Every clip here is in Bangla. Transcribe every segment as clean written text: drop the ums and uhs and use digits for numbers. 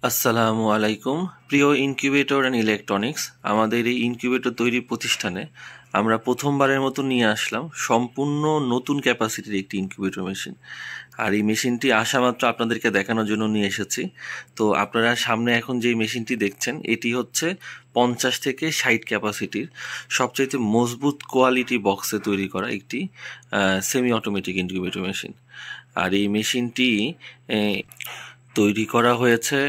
আসসালামু আলাইকুম। প্রিয় ইনকিউবেটর অ্যান্ড ইলেকট্রনিক্স, আমাদের এই ইনকিউবেটর তৈরি প্রতিষ্ঠানে আমরা প্রথমবারের মতো নিয়ে আসলাম সম্পূর্ণ নতুন ক্যাপাসিটির একটি ইনকিউবেটর মেশিন। আর এই মেশিনটি আসা মাত্র আপনাদেরকে দেখানোর জন্য নিয়ে এসেছি। তো আপনারা সামনে এখন যে মেশিনটি দেখছেন, এটি হচ্ছে 50 থেকে 60 ক্যাপাসিটির সবচাইতে মজবুত কোয়ালিটি বক্সে তৈরি করা একটি সেমি অটোমেটিক ইনকিউবেটর মেশিন। আর এই মেশিনটি তৈরি করা হয়েছে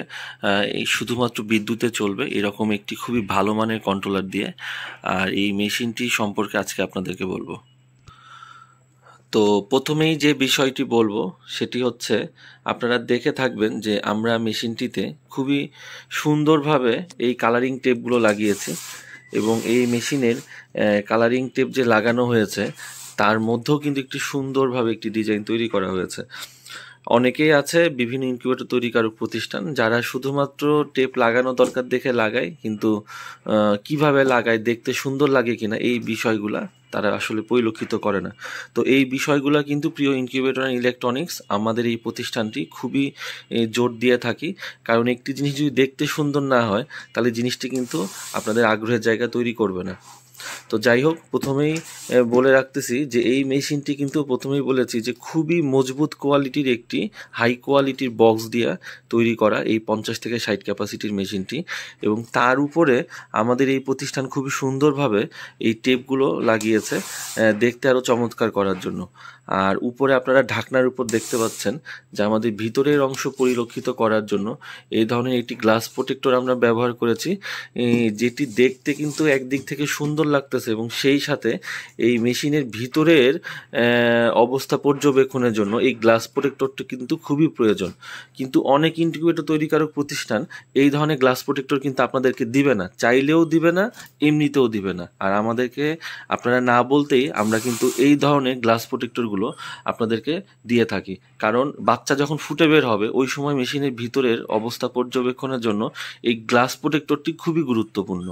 এই শুধুমাত্র বিদ্যুতে চলবে এরকম একটি খুবই ভালো মানের কন্ট্রোলার দিয়ে। আর এই মেশিনটি সম্পর্কে আজকে আপনাদেরকে বলবো। তো প্রথমেই যে বিষয়টি বলবো সেটি হচ্ছে, আপনারা দেখে থাকবেন যে আমরা মেশিনটিতে খুবই সুন্দরভাবে এই কালারিং টেপগুলো লাগিয়েছি, এবং এই মেশিনের কালারিং টেপ যে লাগানো হয়েছে তার মধ্যেও কিন্তু একটি সুন্দরভাবে একটি ডিজাইন তৈরি করা হয়েছে। অনেকেই আছে বিভিন্ন ইনকিউবেটর তৈরিকারক প্রতিষ্ঠান যারা শুধুমাত্র টেপ লাগানো দরকার দেখে লাগায়, কিন্তু কিভাবে লাগায়, দেখতে সুন্দর লাগে কিনা, এই বিষয়গুলা তারা আসলে পরিলক্ষিত করে না। তো এই বিষয়গুলো কিন্তু প্রিয় ইনকিউবেটর অ্যান্ড ইলেকট্রনিক্স আমাদের এই প্রতিষ্ঠানটি খুবই জোর দিয়ে থাকি। কারণ একটি জিনিস যদি দেখতে সুন্দর না হয় তাহলে জিনিসটি কিন্তু আপনাদের আগ্রহের জায়গা তৈরি করবে না। তো যাই হোক, প্রথমেই বলে রাখতেছি যে এই মেশিনটি কিন্তু প্রথমেই বলেছি যে খুবই মজবুত কোয়ালিটির একটি হাই কোয়ালিটির বক্স দিয়ে তৈরি করা এই 50 থেকে 60 ক্যাপাসিটির মেশিনটি, এবং তার উপরে আমাদের এই প্রতিষ্ঠান খুবই সুন্দরভাবে এই টেপগুলো লাগিয়েছে দেখতে আরও চমৎকার করার জন্য। আর উপরে আপনারা ঢাকনার উপর দেখতে পাচ্ছেন যে আমাদের ভিতরের অংশ পরিলক্ষিত করার জন্য এই ধরনের একটি গ্লাস প্রোটেক্টর আমরা ব্যবহার করেছি, যেটি দেখতে কিন্তু একদিক থেকে সুন্দর লাগতেছে, এবং সেই সাথে এই মেশিনের ভিতরের অবস্থা পর্যবেক্ষণের জন্য এই গ্লাস প্রোটেক্টরটি কিন্তু খুবই প্রয়োজন। কিন্তু অনেক ইনকিউবেটর তৈরিকারক প্রতিষ্ঠান এই ধরনের গ্লাস প্রোটেক্টর কিন্তু আপনাদেরকে দিবে না, চাইলেও দিবে না, এমনিতেও দিবে না। আর আমাদেরকে আপনারা না বলতেই আমরা কিন্তু এই ধরনের গ্লাস প্রোটেক্টরগুলো আপনাদেরকে দিয়ে থাকি। কারণ বাচ্চা যখন ফুটে বের হবে ওই সময় মেশিনের ভিতরের অবস্থা পর্যবেক্ষণের জন্য এই গ্লাস প্রোটেক্টরটি খুবই গুরুত্বপূর্ণ।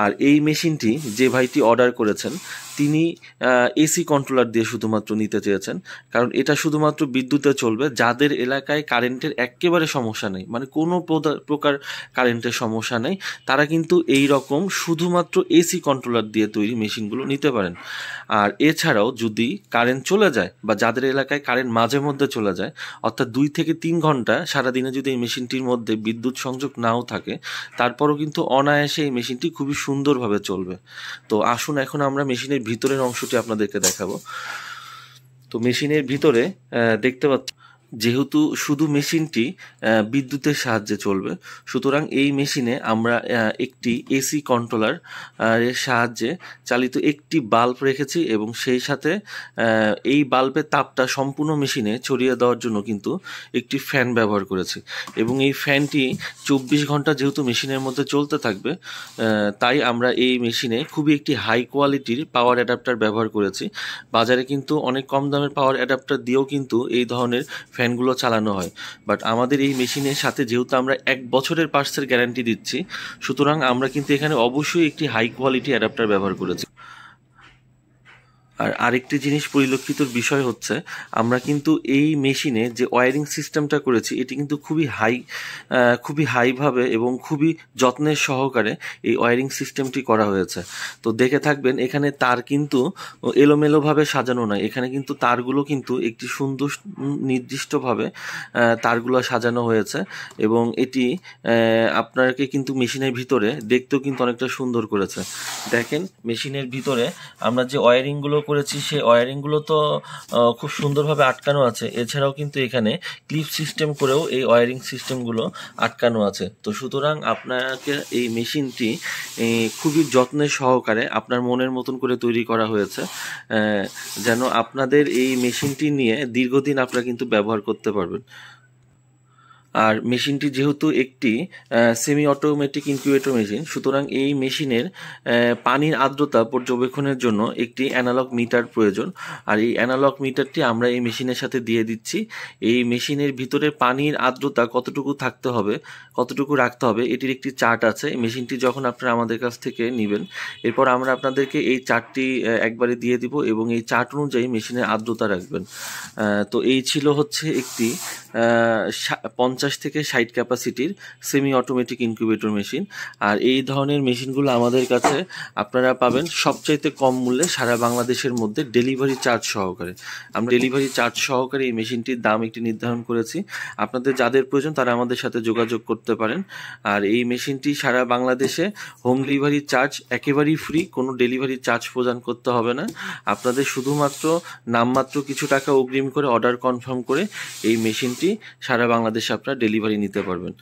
আর এই মেশিনটি যে ভাইটি অর্ডার করেছেন তিনি এসি কন্ট্রোলার দিয়ে শুধুমাত্র নিতে চেয়েছেন, কারণ এটা শুধুমাত্র বিদ্যুতে চলবে। যাদের এলাকায় কারেন্টের একেবারে সমস্যা নেই, মানে কোনো প্রকার কারেন্টের সমস্যা নেই, তারা কিন্তু এই রকম শুধুমাত্র এসি কন্ট্রোলার দিয়ে তৈরি মেশিনগুলো নিতে পারেন। আর এছাড়াও যদি কারেন্ট চলে যায় বা যাদের এলাকায় কারেন্ট মাঝে মধ্যে চলে যায়, অর্থাৎ 2 থেকে 3 ঘন্টা সারাদিনে যদি এই মেশিনটির মধ্যে বিদ্যুৎ সংযোগ নাও থাকে, তারপরও কিন্তু অনায়াসে এই মেশিনটি খুবই সুন্দরভাবে চলবে। তো আসুন এখন আমরা মেশিনের ভিতরের অংশটি আপনাদেরকে দেখাবো। তো মেশিনের ভিতরে দেখতে পাচ্ছি, যেহেতু শুধু মেশিনটি বিদ্যুতের সাহায্যে চলবে, সুতরাং এই মেশিনে আমরা একটি এসি কন্ট্রোলার এর সাহায্যে চালিত একটি বাল্ব রেখেছি, এবং সেই সাথে এই বাল্বের তাপটা সম্পূর্ণ মেশিনে ছড়িয়ে দেওয়ার জন্য কিন্তু একটি ফ্যান ব্যবহার করেছি। এবং এই ফ্যানটি 24 ঘন্টা যেহেতু মেশিনের মধ্যে চলতে থাকবে, তাই আমরা এই মেশিনে খুবই একটি হাই কোয়ালিটির পাওয়ার অ্যাডাপ্টার ব্যবহার করেছি। বাজারে কিন্তু অনেক কম দামের পাওয়ার অ্যাডাপ্টার দিয়েও কিন্তু এই ধরনের ফ্যানগুলো চালানো হয়, বাট আমাদের এই মেশিনের সাথে যেহেতু আমরা 1 বছরের পার্টসের গ্যারান্টি দিচ্ছি, সুতরাং আমরা কিন্তু এখানে অবশ্যই একটি হাই কোয়ালিটি অ্যাডাপ্টার ব্যবহার করেছি। আর আরেকটি জিনিস পরিলক্ষিত বিষয় হচ্ছে, আমরা কিন্তু এই মেশিনে যে ওয়্যারিং সিস্টেমটা করেছি এটি কিন্তু খুবই হাইভাবে এবং খুবই যত্নের সহকারে এই ওয়্যারিং সিস্টেমটি করা হয়েছে। তো দেখে থাকবেন এখানে তার কিন্তু এলোমেলোভাবে সাজানো নয়, এখানে কিন্তু তারগুলো কিন্তু একটি সুন্দর নির্দিষ্টভাবে তারগুলো সাজানো হয়েছে, এবং এটি আপনাকে কিন্তু মেশিনের ভিতরে দেখতেও কিন্তু অনেকটা সুন্দর করেছে। দেখেন মেশিনের ভিতরে আমরা যে ওয়্যারিংগুলো করেছি সেই ওয়্যারিংগুলো তো খুব সুন্দরভাবে আটকানো আছে। এছাড়াও কিন্তু এখানে ক্লিপ সিস্টেম করেও এই ওয়্যারিং সিস্টেমগুলো আটকানো আছে। তো সুতরাং আপনাকে এই মেশিনটি খুবই যত্নের সহকারে আপনার মনের মতন করে তৈরি করা হয়েছে, যেন আপনাদের এই মেশিনটি নিয়ে দীর্ঘদিন আপনারা কিন্তু ব্যবহার করতে পারবেন। আর মেশিনটি যেহেতু একটি সেমি অটোমেটিক ইনকিউবেটর মেশিন, সুতরাং এই মেশিনের পানির আর্দ্রতা পর্যবেক্ষণের জন্য একটি অ্যানালগ মিটার প্রয়োজন। আর এই অ্যানালগ মিটারটি আমরা এই মেশিনের সাথে দিয়ে দিচ্ছি। এই মেশিনের ভিতরে পানির আর্দ্রতা কতটুকু থাকতে হবে, কতটুকু রাখতে হবে, এটির একটি চার্ট আছে। মেশিনটি যখন আপনারা আমাদের কাছ থেকে নেবেন, এরপর আমরা আপনাদেরকে এই চার্টটি একবারে দিয়ে দিব, এবং এই চার্ট অনুযায়ী মেশিনের আর্দ্রতা রাখবেন। তো এই ছিল হচ্ছে একটি 50 50 থেকে 60 ক্যাপাসিটির সেমি অটোমেটিক ইনকিউবেটর মেশিন। আর এই ধরনের মেশিনগুলো আমাদের কাছে আপনারা পাবেন সবচাইতে কম মূল্যে সারা বাংলাদেশের মধ্যে ডেলিভারি চার্জ সহকারে। আমরা ডেলিভারি চার্জ সহকারে এই মেশিনটির দাম একটি নির্ধারণ করেছি। আপনাদের যাদের প্রয়োজন তারা আমাদের সাথে যোগাযোগ করতে পারেন। আর এই মেশিনটি সারা বাংলাদেশে হোম ডেলিভারি চার্জ একেবারেই ফ্রি, কোনো ডেলিভারি চার্জ প্রদান করতে হবে না। আপনাদের শুধুমাত্র নামমাত্র কিছু টাকা অগ্রিম করে অর্ডার কনফার্ম করে এই মেশিনটি সারা বাংলাদেশে আপনারা ডেলিভারি নিতে পারবেন।